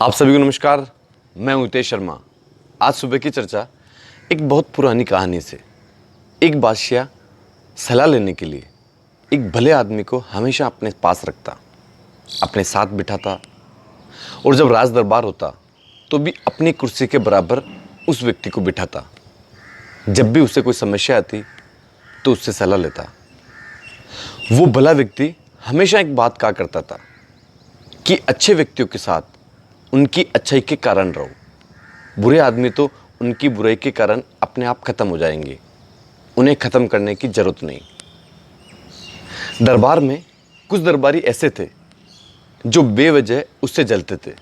आप सभी को नमस्कार। मैं हूं हितेश शर्मा। आज सुबह की चर्चा एक बहुत पुरानी कहानी से। एक बादशाह सलाह लेने के लिए एक भले आदमी को हमेशा अपने पास रखता, अपने साथ बिठाता और जब राज दरबार होता तो भी अपनी कुर्सी के बराबर उस व्यक्ति को बिठाता। जब भी उसे कोई समस्या आती तो उससे सलाह लेता। वो भला व्यक्ति हमेशा एक बात कहा करता था कि अच्छे व्यक्तियों के साथ उनकी अच्छाई के कारण रहो, बुरे आदमी तो उनकी बुराई के कारण अपने आप खत्म हो जाएंगे, उन्हें खत्म करने की जरूरत नहीं। दरबार में कुछ दरबारी ऐसे थे जो बेवजह उससे जलते थे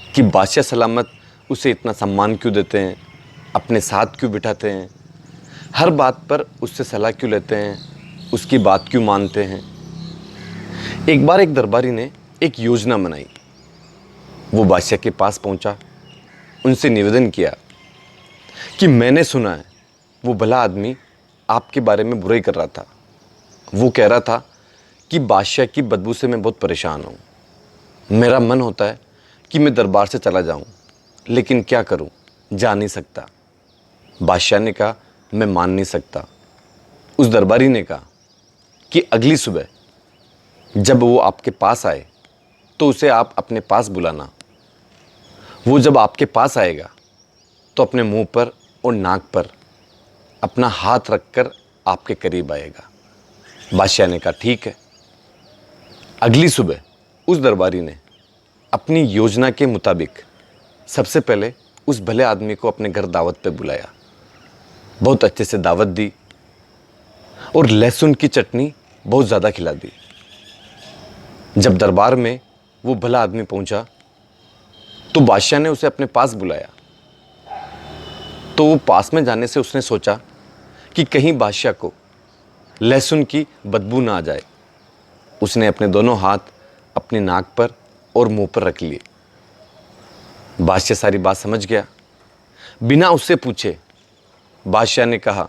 कि बादशाह सलामत उसे इतना सम्मान क्यों देते हैं, अपने साथ क्यों बिठाते हैं, हर बात पर उससे सलाह क्यों लेते हैं, उसकी बात क्यों मानते हैं। एक बार एक दरबारी ने एक योजना बनाई। वो बादशाह के पास पहुंचा, उनसे निवेदन किया कि मैंने सुना है वो भला आदमी आपके बारे में बुराई कर रहा था। वो कह रहा था कि बादशाह की बदबू से मैं बहुत परेशान हूँ। मेरा मन होता है कि मैं दरबार से चला जाऊँ, लेकिन क्या करूँ, जा नहीं सकता। बादशाह ने कहा मैं मान नहीं सकता। उस दरबारी ने कहा कि अगली सुबह जब वो आपके पास आए तो उसे आप अपने पास बुलाना। वो जब आपके पास आएगा तो अपने मुंह पर और नाक पर अपना हाथ रखकर आपके करीब आएगा। बादशाह ने कहा ठीक है। अगली सुबह उस दरबारी ने अपनी योजना के मुताबिक सबसे पहले उस भले आदमी को अपने घर दावत पे बुलाया, बहुत अच्छे से दावत दी और लहसुन की चटनी बहुत ज़्यादा खिला दी। जब दरबार में वो भला आदमी पहुंचा तो बादशाह ने उसे अपने पास बुलाया। तो वो पास में जाने से उसने सोचा कि कहीं बादशाह को लहसुन की बदबू ना आ जाए। उसने अपने दोनों हाथ अपनी नाक पर और मुंह पर रख लिए। बादशाह सारी बात समझ गया। बिना उससे पूछे बादशाह ने कहा,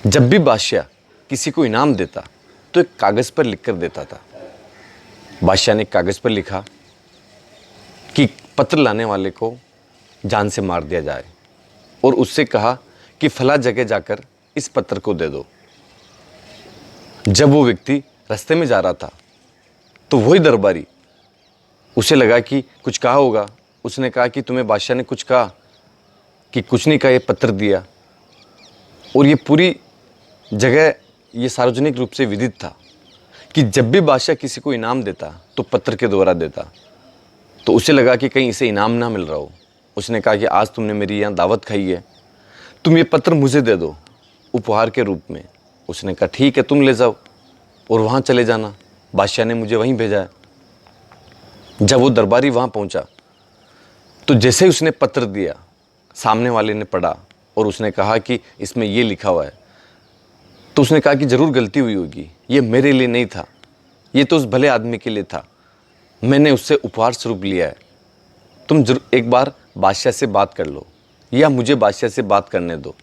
जब भी बादशाह किसी को इनाम देता तो एक कागज पर लिखकर देता था। बादशाह ने कागज पर लिखा कि पत्र लाने वाले को जान से मार दिया जाए और उससे कहा कि फला जगह जाकर इस पत्र को दे दो। जब वो व्यक्ति रास्ते में जा रहा था तो वही दरबारी, उसे लगा कि कुछ कहा होगा। उसने कहा कि तुम्हें बादशाह ने कुछ कहा? कि कुछ नहीं कहा, ये पत्र दिया। और ये पूरी जगह ये सार्वजनिक रूप से विदित था कि जब भी बादशाह किसी को इनाम देता तो पत्र के द्वारा देता। तो उसे लगा कि कहीं इसे इनाम ना मिल रहा हो। उसने कहा कि आज तुमने मेरी यहाँ दावत खाई है, तुम ये पत्र मुझे दे दो उपहार के रूप में। उसने कहा ठीक है, तुम ले जाओ और वहाँ चले जाना, बादशाह ने मुझे वहीं भेजा है। जब वो दरबारी वहाँ पहुँचा तो जैसे ही उसने पत्र दिया, सामने वाले ने पढ़ा और उसने कहा कि इसमें ये लिखा हुआ है। तो उसने कहा कि ज़रूर गलती हुई होगी, ये मेरे लिए नहीं था, ये तो उस भले आदमी के लिए था, मैंने उससे उपहार स्वरूप लिया है। तुम जरूर एक बार बादशाह से बात कर लो या मुझे बादशाह से बात करने दो।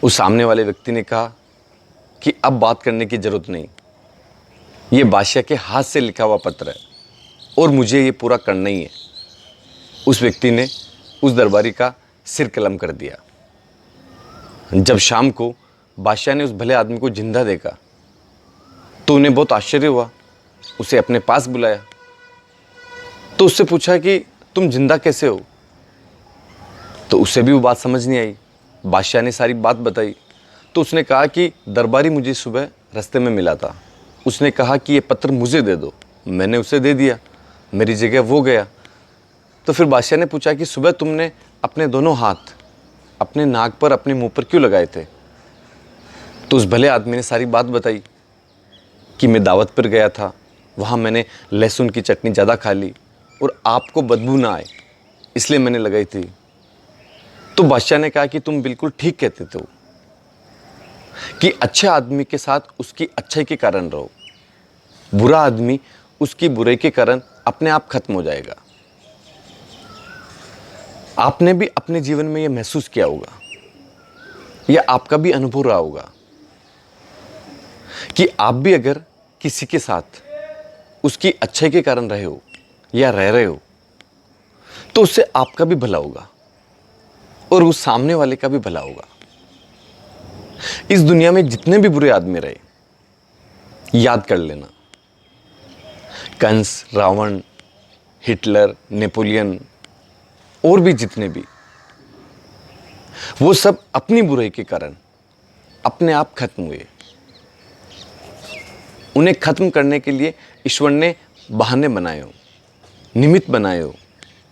उस सामने वाले व्यक्ति ने कहा कि अब बात करने की ज़रूरत नहीं, ये बादशाह के हाथ से लिखा हुआ पत्र है और मुझे ये पूरा करना ही है। उस व्यक्ति ने उस दरबारी का सिर कलम कर दिया। जब शाम को बादशाह ने उस भले आदमी को जिंदा देखा तो उन्हें बहुत आश्चर्य हुआ। उसे अपने पास बुलाया तो उससे पूछा कि तुम जिंदा कैसे हो? तो उसे भी वो बात समझ नहीं आई। बादशाह ने सारी बात बताई तो उसने कहा कि दरबारी मुझे सुबह रास्ते में मिला था, उसने कहा कि ये पत्र मुझे दे दो, मैंने उसे दे दिया, मेरी जगह वो गया। तो फिर बादशाह ने पूछा कि सुबह तुमने अपने दोनों हाथ अपने नाक पर अपने मुंह पर क्यों लगाए थे? तो उस भले आदमी ने सारी बात बताई कि मैं दावत पर गया था, वहाँ मैंने लहसुन की चटनी ज़्यादा खा ली और आपको बदबू ना आए इसलिए मैंने लगाई थी। तो बादशाह ने कहा कि तुम बिल्कुल ठीक कहते थे कि अच्छे आदमी के साथ उसकी अच्छाई के कारण रहो, बुरा आदमी उसकी बुराई के कारण अपने आप खत्म हो जाएगा। आपने भी अपने जीवन में यह महसूस किया होगा या आपका भी अनुभव रहा होगा कि आप भी अगर किसी के साथ उसकी अच्छाई के कारण रहे हो या रह रहे हो, तो उससे आपका भी भला होगा और उस सामने वाले का भी भला होगा। इस दुनिया में जितने भी बुरे आदमी रहे, याद कर लेना, कंस, रावण, हिटलर, नेपोलियन और भी जितने भी, वो सब अपनी बुराई के कारण अपने आप खत्म हुए। उन्हें खत्म करने के लिए ईश्वर ने बहाने बनाए हो, निमित्त बनाए हो,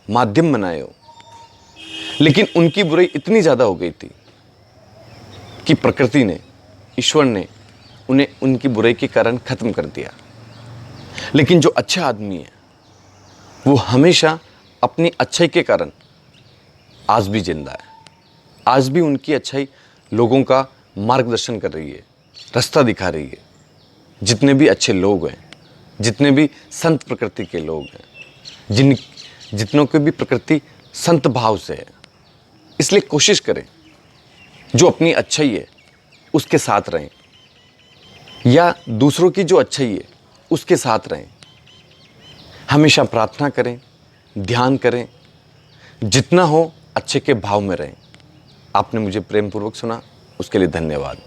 माध्यम बनाए हो, लेकिन उनकी बुराई इतनी ज़्यादा हो गई थी कि प्रकृति ने, ईश्वर ने उन्हें उनकी बुराई के कारण खत्म कर दिया। लेकिन जो अच्छा आदमी है वो हमेशा अपनी अच्छाई के कारण आज भी जिंदा है। आज भी उनकी अच्छाई लोगों का मार्गदर्शन कर रही है, रास्ता दिखा रही है। जितने भी अच्छे लोग हैं, जितने भी संत प्रकृति के लोग हैं, जितनों की भी प्रकृति संत भाव से है, इसलिए कोशिश करें जो अपनी अच्छाई है उसके साथ रहें, या दूसरों की जो अच्छाई है उसके साथ रहें। हमेशा प्रार्थना करें, ध्यान करें, जितना हो अच्छे के भाव में रहें। आपने मुझे प्रेम पूर्वक सुना, उसके लिए धन्यवाद।